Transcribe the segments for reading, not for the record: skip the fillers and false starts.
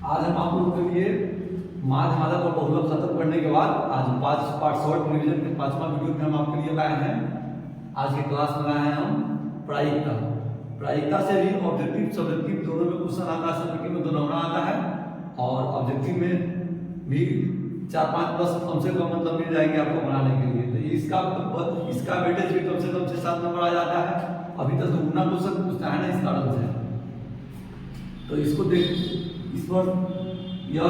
आज हम आप लोगों के लिए माध्य मादक और बहुलक खत्म करने के बाद आज 5 पार्ट शॉर्ट रिवीजन के 5वां वीडियो में हम आपके लिए लाए हैं। आज के क्लास में लाए हैं हम प्रायिकता। प्रायिकता से भी ऑब्जेक्टिव सब्जेक्टिव दोनों में क्वेश्चन आता है, सब्जेक्टिव में दोनों आता है और ऑब्जेक्टिव में भी 4-5 प्रश्न कम से कम मतलब मिल जाएंगे आपको बनाने के लिए। तो इसका वेटेज भी कम से कम 6-7 नंबर आ जाता है। अभी तक दुगुना क्वेश्चन पूछता है ना इस कारण से। तो इसको देख, इस पर यह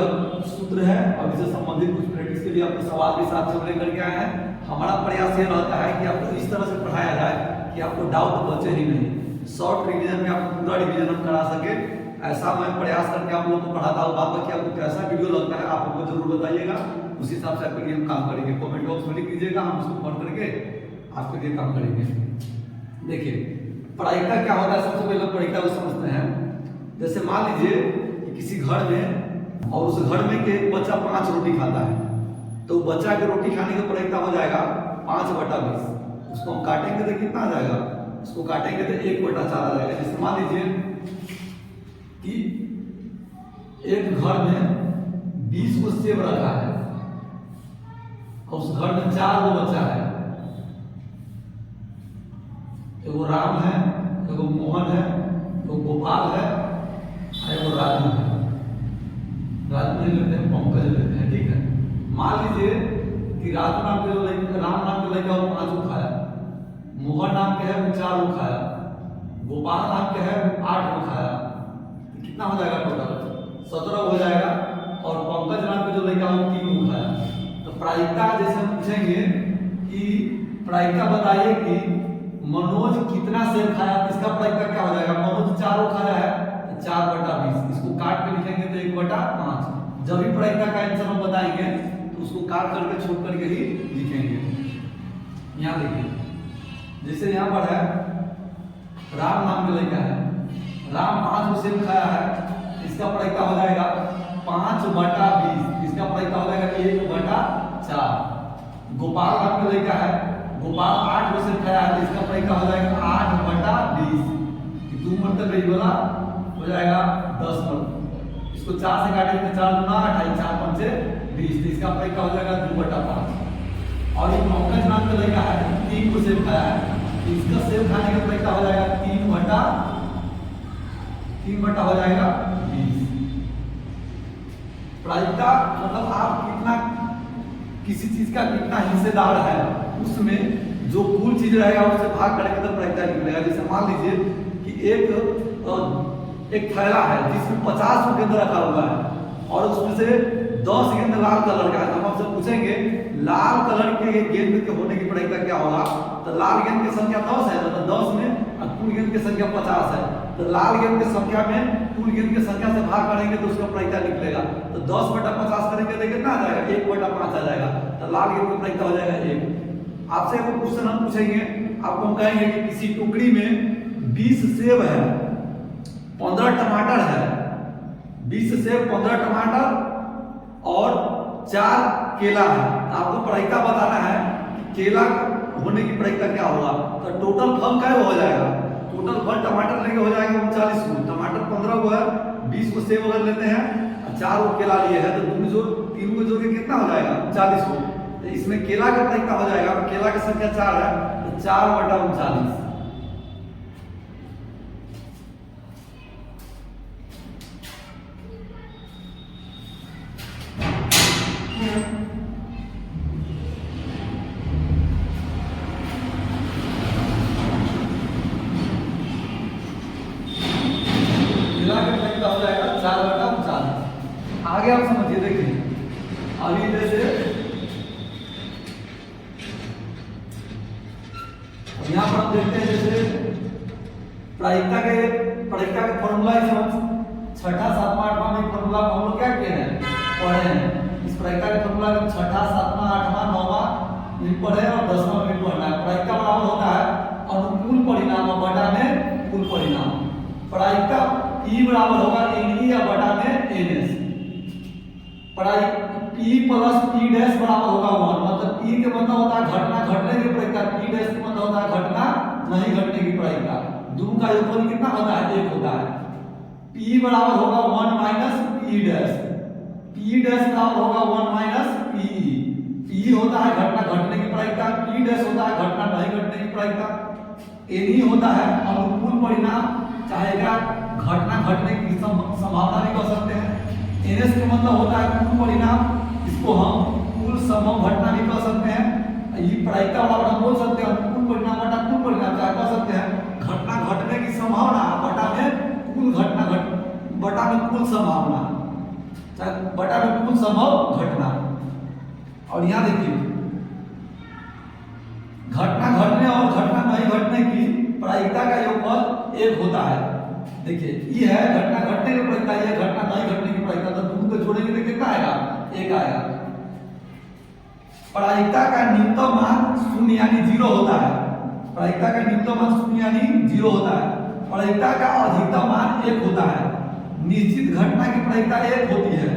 सूत्र है और इससे संबंधित कुछ प्रैक्टिस के लिए आपको सवाल के साथ हम लेकर के आए हैं। हमारा प्रयास यह रहता है कि आपको इस तरह से पढ़ाया जाए कि आपको डाउट बचे ही नहीं। शॉर्ट रिवीजन में आपको पूरा रिवीजन हम करा सके, ऐसा मैं प्रयास करके आप लोगों को पढ़ाता हूँ। बाद में आपको कैसा वीडियो लगता है आप हमको जरूर बताइएगा, उस हिसाब से आपके लिए हम काम करेंगे। कमेंट बॉक्स में लिख दीजिएगा, हम उसको पढ़ करके आपके लिए काम करेंगे। देखिए प्रायिकता क्या होता है, सबसे पहले प्रायिकता को समझते हैं। जैसे मान लीजिए कि किसी घर में और उस घर में के एक बच्चा 5 रोटी खाता है, तो बच्चा के रोटी खाने की प्रायिकता हो जाएगा 5/20। उसको हम काटेंगे तो कितना आ जाएगा, उसको काटेंगे तो 1/4 आ जाएगा। जैसे मान लीजिए कि एक घर में 20 को सेब रखा है और उस घर में 4 गो बच्चा है। एगो राम है, एगो मोहन है, एगो गोपाल है, एगो राजू है। राजू नहीं लेते हैं, पंकज लेते हैं, ठीक है। मान लीजिए कि राजू नाम के जो राम नाम के लड़का वो 5 को खाया, मोहन नाम के है वो 4 को खाया, गोपाल नाम के है वो 8 को खाया। तो कितना हो जाएगा टोटल 17 हो जाएगा। और पंकज नाम के जो लड़का वो 3 को खाया। तो प्रायिकता जैसे हम पूछेंगे कि प्रायिकता बताइए कि मनोज कितना सेब खाया, तो इसका प्रायिकता क्या हो जाएगा। मनोज 4 को खाया है, 4/20। इसको काट के लिखेंगे तो 1/5। जब भी प्रायिकता का आंसर हम बताएंगे तो उसको काट करके छोड़ करके ही लिखेंगे। यहाँ देखिए जैसे यहाँ पर है राम नाम के लड़का है, राम 5 को सेब खाया है, इसका प्रायिकता हो जाएगा 5/20। इसका प्रायिकता हो जाएगा 1/4। गोपाल नाम के लड़का है, गोपाल 8 को सेब खाया है, तो इसका प्रायिकता हो जाएगा 8/20। 2 मतलब यही वाला हो जाएगा 10 पर। इसको 4 से काटेंगे तो 4 गुना 28, 4 पंचे 20। इसका प्रायिकता हो जाएगा 2/5। और ये पंकज नाम का लड़का है, 3 को सेब खाया है, इसका सेब खाने का प्रायिकता हो जाएगा 3/3 हो जाएगा 20। प्रायिकता मतलब आप कितना किसी चीज का कितना हिस्सेदार है, उसमें जो कुल चीज रहेगा उससे भाग करेंगे तो प्रायिकता निकलेगा। जैसे मान लीजिए कि एक थैला है जिसमें 50 गेंद रखा हुआ है और उसमें से 10 गेंद लाल कलर का है। हम आपसे पूछेंगे लाल कलर के गेंद के होने की प्रायिकता क्या होगा। तो लाल गेंद की संख्या 10 है, तो 10 में कुल गेंद की संख्या 50 है, तो लाल गेंद की संख्या में कुल गेंद की संख्या से भाग करेंगे तो उसका प्रायिकता निकलेगा। तो 10/50 करेंगे तो कितना आ जाएगा, 1/5 आ जाएगा। तो लाल गेंद की प्रायिकता हो जाएगा 1। आपसे एक क्वेश्चन हम पूछेंगे, आपको हम कहेंगे कि किसी टोकरी में 20 सेब है, 15 टमाटर है। 20 सेब, 15 टमाटर और 4 केला है। आपको प्रायिकता बताना है कि केला होने की प्रायिकता क्या होगा। तो टोटल फल क्या हो जाएगा, टोटल फल टमाटर लेके हो जाएगा 39 को। टमाटर 15 को है, 20 को सेब अगर लेते हैं, 4 को केला लिए है, तो 3 को जोड़ के कितना हो जाएगा 39 को। तो इसमें केला का प्रायिकता हो जाएगा, केला की संख्या 4 है, तो 4/39। आगे आप समझिए, देखिए अभी जैसे यहाँ पर हम देखते हैं जैसे प्रायिकता के फॉर्मूला हम 6ठा 7वां 8वां में फॉर्मूला को हम लोग क्या किए हैं, पढ़े हैं। इस प्रायिकता के फॉर्मूला को 6ठा 7वां 8वां 9वां में पढ़े और 10वां में पढ़ना है। प्रायिकता बराबर होता है अनुकूल परिणाम बटा में कुल परिणाम। प्रायिकता E बराबर होगा NE या बटा में NS। P plus P dash बराबर होगा 1। मतलब P के मतलब होता है घटना घटने की प्रायिकता, P डैश के मतलब होता है घटना नहीं घटने की प्रायिकता। दोनों का योगफल कितना होता है, 1 होता है। P बराबर होगा 1 minus P dash, P dash बराबर होगा 1 माइनस P। P होता है घटना घटने की प्रायिकता, P डैश होता है घटना नहीं घटने की प्रायिकता, N होता है अनुकूल परिणाम, चाहेगा घटना घटने की संभावना भी कह सकते हैं। NS का मतलब होता है कुल परिणाम, इसको हम कुल संभव घटना भी कह सकते हैं। ये प्रायिकता वाला हम बोल सकते हैं कुल परिणाम बटा कुल परिणाम, क्या कह सकते हैं घटना घटने की संभावना बटा में कुल घटना बटा में कुल संभावना, बटा में कुल संभव घटना। और यहाँ देखिए घटना घटने और घटना नहीं घटने की प्रायिकता का योगफल 1 होता है। देखिए ये है घटना घटने की प्रायिकता, ये घटना नहीं घटने की प्रायिकता, तो दोनों को जोड़ेंगे तो कितना आएगा 1 आएगा। प्रायिकता का न्यूनतम मान 0 यानी 0 होता है, प्रायिकता का न्यूनतम मान 0 यानी 0 होता है। प्रायिकता का अधिकतम मान 1 होता है। निश्चित घटना की प्रायिकता 1 होती है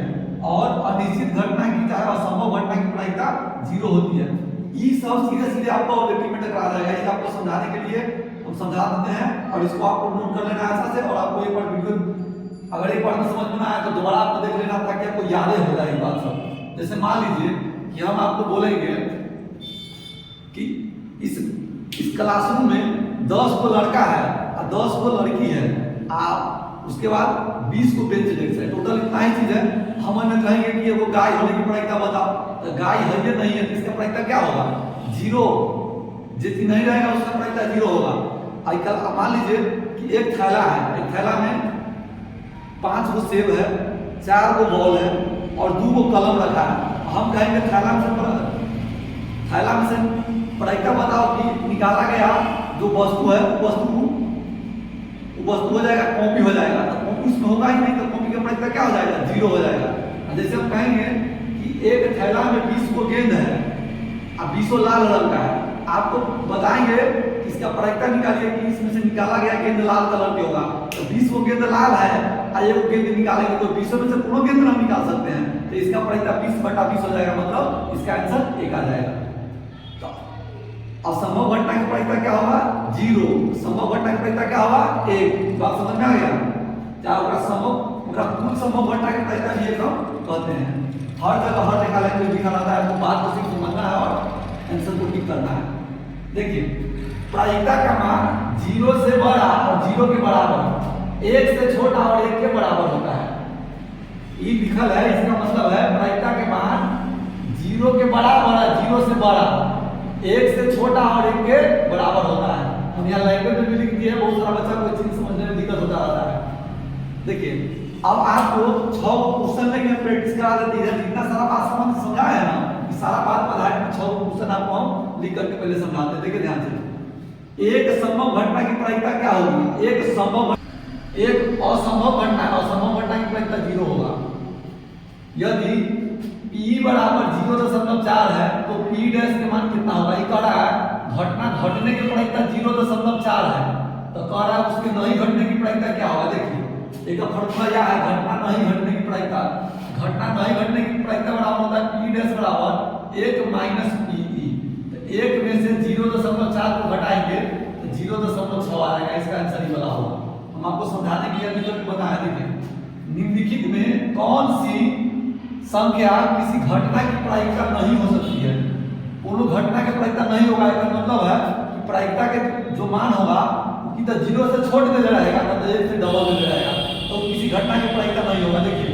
और अनिश्चित घटना की चाहे असंभव घटना की प्रायिकता 0 होती है। ये सब सीधे सीधे आपको ऑब्जेक्टिव में टकरा जाएगा, ये आपको समझाने के लिए हम समझा देते हैं और इसको आपको नोट कर लेना है अच्छा से। और आपको एक बार वीडियो अगर एक बार में समझ में ना आए तो दोबारा आपको देख लेना ताकि आपको यादें हो जाए बात सब। जैसे मान लीजिए कि हम आपको बोलेंगे कि इस क्लासरूम में 10 को लड़का है और 10 को लड़की है, आप उसके बाद 20 को बेंच डेस्क है, टोटल इतना ही चीज है। हम कहेंगे कि वो गाय होने की प्रायिकता बताओ, तो गाय है या नहीं है, इसका प्रायिकता क्या होगा 0, जितनी नहीं रहेगा उसका प्रायिकता 0 होगा। आजकल मान लीजिए कि एक थैला है, एक थैला में 5 गो सेब है, 4 गो बॉल है और 2 गो कलम रखा है। हम कहेंगे थैला में से प्रायिकता बताओ कि निकाला गया जो वस्तु है वो वस्तु हो जाएगा कॉपी हो जाएगा, तो कॉपी उसमें होगा ही नहीं, तो कॉपी का प्रायिकता क्या हो जाएगा 0 हो जाएगा। जैसे हम कहेंगे कि एक थैला में 20 को गेंद है और 20 लाल रंग का है, आपको बताएंगे इसका प्रायिकता निकालिए कि इसमें से निकाला गया गेंद लाल कलर के होगा, तो 20 को गेंद लाल है और एक गेंद निकालेंगे तो 20 में से पूरा गेंद हम निकाल सकते हैं, तो इसका प्रायिकता 20/20 हो जाएगा, मतलब इसका आंसर 1 आ जाएगा। असंभव घटना की प्रायिकता क्या होगा 0, संभव घटना की प्रायिकता क्या होगा 1। बात समझ में आ गया? चाहे कुल संभव घटना की प्रायिकता भी एक हम कहते हैं। हर जगह हर रेखा लाइन में लिखा रहता है, तो बात को सिर्फ समझना है और आंसर को टिक करना है। देखिए प्रायिकता का मान 0 से बड़ा और 0 के बराबर, 1 से छोटा और 1 के बराबर होता है। ये लिखल है, इसका मतलब है प्रायिकता के मान 0 के बराबर है, 0 से बड़ा, 1 से छोटा और 1 के बराबर होता है। हम यहाँ लैंग्वेज में भी लिख दिए, बहुत सारा बच्चा को चीज समझने में दिक्कत होता रहता है। देखिए अब आपको 6 क्वेश्चन लेके प्रैक्टिस करा देती है, जितना सारा बात समझा है ना, कि सारा बात पर आधारित 6 क्वेश्चन आपको हम लिख करके पहले समझाते हैं। देखिए ध्यान से, एक संभव घटना की प्रायिकता क्या होगी, एक असंभव घटना, असंभव घटना की प्रायिकता 0 होगा। यदि P बराबर 0.4 है तो P डैश के मान कितना होगा, ये कह रहा है घटना घटने की प्रायिकता 0.4 है, तो कह रहा है उसके नहीं घटने की प्रायिकता क्या होगा। देखिए एक फॉर्मूला क्या है, घटना नहीं घटने की प्रायिकता, घटना नहीं घटने की प्रायिकता बराबर होता है P डैश बराबर 1 माइनस PE। तो 1 में से 0.4 को घटाएंगे तो 0.6 आ जाएगा, इसका आंसर ही वाला होगा। हम आपको समझाने के लिए अभी तक बताया। देखिए निम्नलिखित में कौन सी संख्या किसी घटना की प्रायिकता नहीं हो सकती है। पूर्ण घटना की प्रायिकता नहीं होगा, इसका मतलब है कि प्रायिकता के जो मान होगा कि तो 0 से छोड़ के रहेगा, तो 1 से डबल में रहेगा, तो किसी घटना की प्रायिकता नहीं होगा। देखिए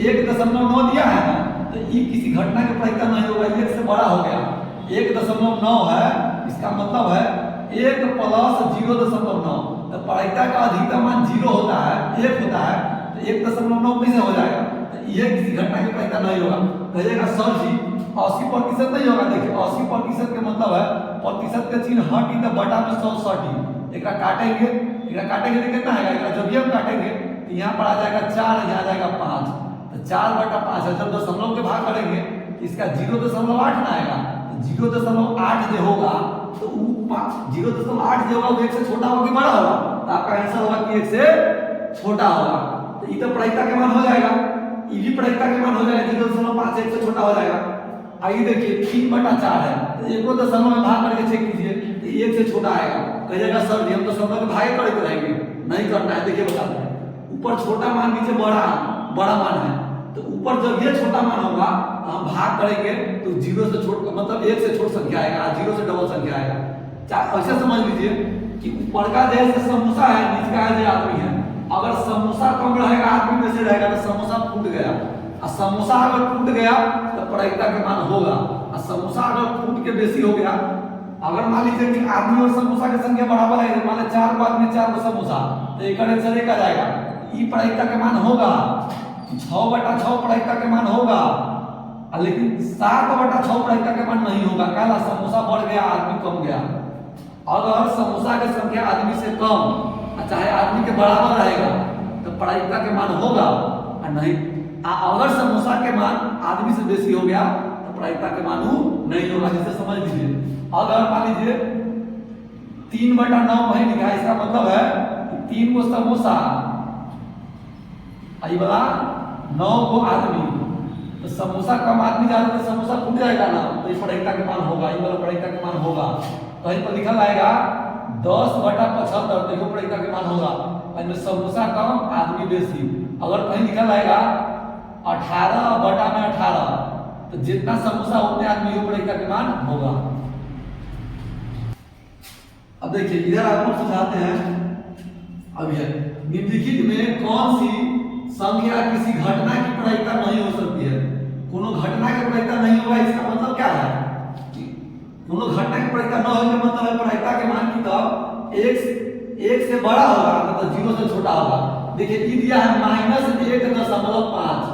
1.9 दिया है ना, तो ये किसी घटना की प्रायिकता नहीं होगा, 1 से बड़ा हो गया, 1.9 है, इसका मतलब है 1 + 0.9, तो प्रायिकता का अधिकतम मान 0 होता है, 1 होता है, तो 1.9 कैसे हो जाएगा, यह किसी घटना की प्रायिकता नहीं होगा। कहिएगा सर जी 80% नहीं होगा। देखिए 80% का मतलब है प्रतिशत का चिन्ह हटी तो बटा में 100 सटी, एक काटेंगे तो कितना आएगा, जब भी हम काटेंगे तो यहाँ पर आ जाएगा 4, यहाँ जाएगा 5, तो 4/5 है। जब दशमलव के भाग करेंगे इसका 0.8 ना आएगा, तो 0.8 जो होगा तो 0.8 जो होगा वो 1 से छोटा होगा कि बड़ा होगा, तो आपका आंसर होगा कि 1 से छोटा होगा। तो ये तो प्रायिकता के मान हो जाएगा, ये भी प्रायिकता के मान हो जाएगा, 0.5 1 से छोटा हो जाएगा। आइए देखिए 3/4 है, तो 1 दशमलव में भाग करके चेक कीजिए तो 1 से छोटा आएगा। कहिएगा सर जी हम तो दशमलव में भाग करते रहेंगे, नहीं करना है। देखिए बताते हैं ऊपर छोटा मान नीचे बड़ा बड़ा मान है, तो ऊपर जब ये छोटा मान होगा तो हम भाग करेंगे तो 0 से छोटा मतलब 1 से छोटा संख्या आएगा, 0 से डबल संख्या आएगा। ऐसे समझ लीजिए कि ऊपर का जैसे समोसा है, नीचे का जो आदमी है, अगर समोसा कम रहेगा आदमी में से रहेगा तो समोसा फूट गया, और समोसा अगर टूट गया तो प्रायिकता के मान होगा, और समोसा अगर फूट के बेसी हो गया, अगर मान लीजिए कि आदमी और समोसा की संख्या बराबर है, मान लीजिए 4 आदमी 4 समोसा, तो एक आंसर एक आ जाएगा, ई प्रायिकता के मान होगा, 6/6 प्रायिकता के मान होगा, लेकिन 7/6 प्रायिकता के मान नहीं होगा। कहला समोसा बढ़ गया आदमी कम गया। अगर समोसा की संख्या आदमी से कम चाहे आदमी के बराबर रहेगा तो प्रायिकता के मान होगा, और नहीं अगर समोसा के मान आदमी से बेसी हो गया तो प्रायिकता के मान नहीं होगा। जैसे समझ लीजिए अगर मान लीजिए 3/9 वही लिखा है, इसका मतलब है 3 को समोसा आई वाला 9 को आदमी, तो समोसा कम आदमी ज्यादा तो समोसा फूट जाएगा ना, तो ये प्रायिकता के मान होगा, ये वाला प्रायिकता के मान होगा। कहीं पर लिखा आएगा 10/75, देखो प्रायिकता के मान होगा, इसमें समोसा कम आदमी बेसी। अगर कहीं लिखा आएगा 18/18, तो जितना समोसा उतने आदमी वो प्रायिकता के मान होगा। अब देखिए इधर आपको समझाते हैं। अब यह निम्नलिखित में कौन सी संख्या किसी घटना की प्रायिकता नहीं हो सकती है? कोनो घटना की प्रायिकता नहीं होगा, इसका मतलब क्या है? कोनो घटना की प्रायिकता न होने का मतलब है प्रायिकता के मान की तब 1 से बड़ा होगा, मतलब 0 से छोटा होगा। देखिए ये दिया है -1.5,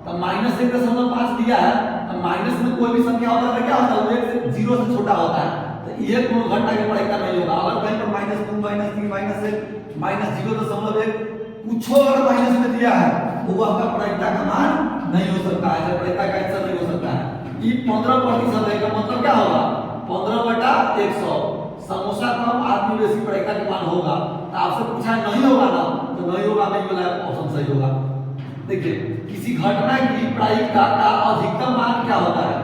तो -1.5 दिया है, तो माइनस में कोई भी संख्या होता है क्या होता है, 1 से 0 से छोटा होता है, तो ये कोनो घटना की प्रायिकता नहीं होगा। अगर कहीं पर -2 -3 -1 -0.1 कुछ अगर माइनस में दिया है तो वो आपका प्रायिकता का मान नहीं हो सकता है, प्रायिकता का आंसर नहीं हो सकता है। ये 15% है, का मतलब क्या होगा 15/100, समोसा कम आदमी बेसी प्रायिकता के मान होगा। तो आपसे पूछा नहीं होगा ना, तो नहीं होगा, नहीं वाला ऑप्शन सही होगा। देखिए किसी घटना की प्रायिकता का अधिकतम मान क्या होता है?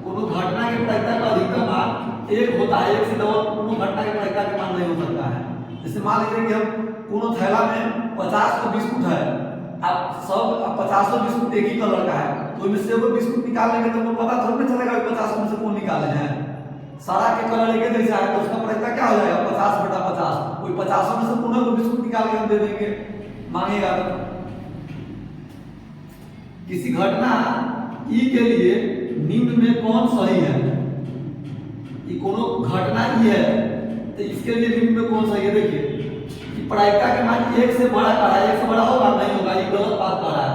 कोनो घटना की प्रायिकता का अधिकतम मान 1 होता है, 1 से डबल कोनो घटना की प्रायिकता के मान नहीं हो सकता है। जैसे मान लीजिए कि हम कोनो थैला में 50 को बिस्कुट है, आप सब 50 बिस्कुट एक ही कलर का है, तो इसमें से वो बिस्कुट निकाल लेंगे तो वो पता थोड़ा ना चलेगा 50 में से कौन निकाले हैं। सारा के कलर एक जैसा है, तो उसका प्रायिकता क्या हो जाएगा 50/50, कोई 50 में से कोनो को बिस्कुट निकाल के हम दे देंगे, मांगेगा तो। किसी घटना ई के लिए निम्न में कौन सही है? ये कोनो घटना ई है तो इसके लिए निम्न में कौन सही है? देखिए प्रायिकता के मान 1 से बड़ा कर रहा है, 1 से बड़ा होगा नहीं होगा, ये गलत बात कह रहा है।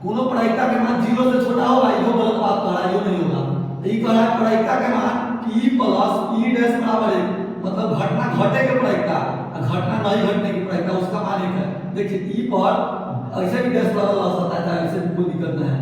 कोनो प्रायिकता के मान 0 से छोटा होगा, ये गलत बात कह रहा है, ये नहीं होगा। ये कह रहा है प्रायिकता के मान e + e' बराबर 1, मतलब घटना घटे के प्रायिकता, घटना नहीं घटने की प्रायिकता, उसका मान 1 है। देखिए ई पर ऐसे भी डैश लगा सकता है, ऐसे भी कोई दिक्कत नहीं है,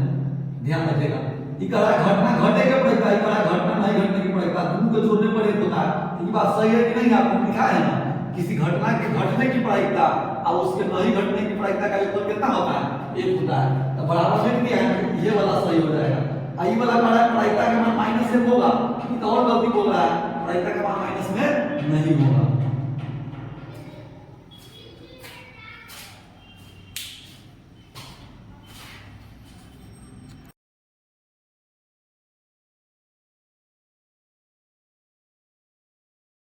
ध्यान रखिएगा। ये कह रहा है घटना घटे के प्रायिकता, ये कह रहा है घटना नहीं घटने की प्रायिकता, दोनों को जोड़ने पर 1 होता है। ये बात सही है कि नहीं? आपको लिखा है ना किसी घटना के घटने की प्रायिकता और उसके नहीं घटने की प्रायिकता का योगफल कितना होता है? 1 होता है, तो बराबर लिख दिया है, ये वाला सही हो जाएगा। आई वाला कह रहा है प्रायिकता के मान -1 होगा, ये तो और गलती बोल रहा है, प्रायिकता के मान -में नहीं होगा।